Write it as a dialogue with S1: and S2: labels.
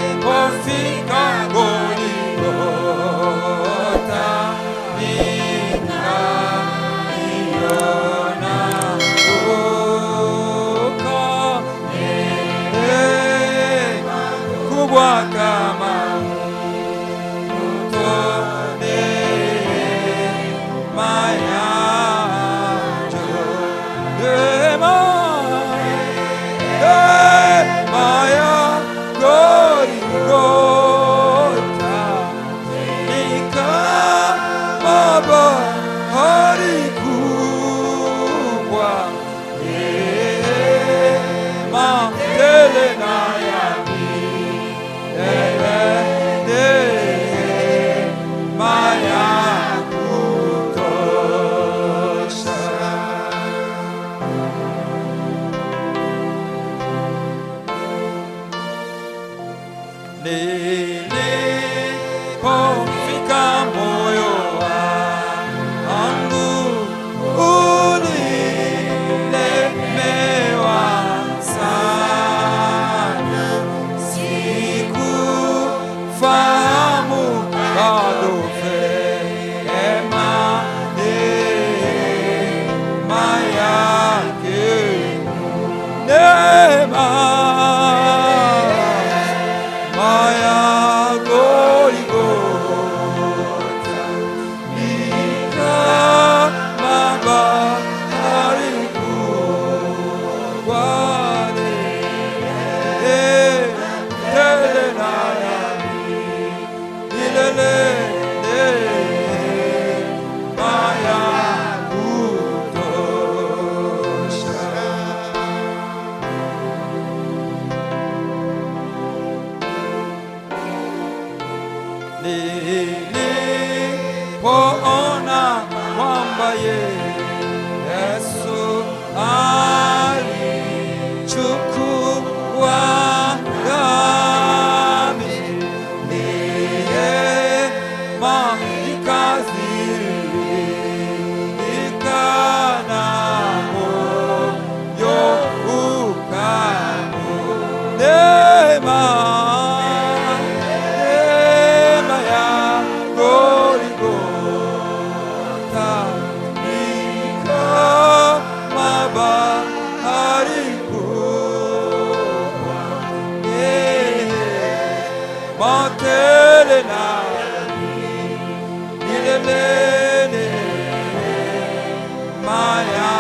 S1: nilipofika Golgotha, nikaiona huko neema kubwa kama mto, neema yako, neema ya Golgotha ni kama bahari kubwa, neema tele na ya milele, neema ya kutosha. Nilipofika moyo wangu ulilemewa sana, sikufahamu bado vema neema yake, neema ya Golgotha ni kama bahari kubwa, tele na ya milele, neema ya kutosha. Nilipoona kwamba Yesu alichukua dhambi, neema ikazidika na moyo ukamu, neema ya Golgotha ni kama bahari kubwa, neema tele na milele, neema ya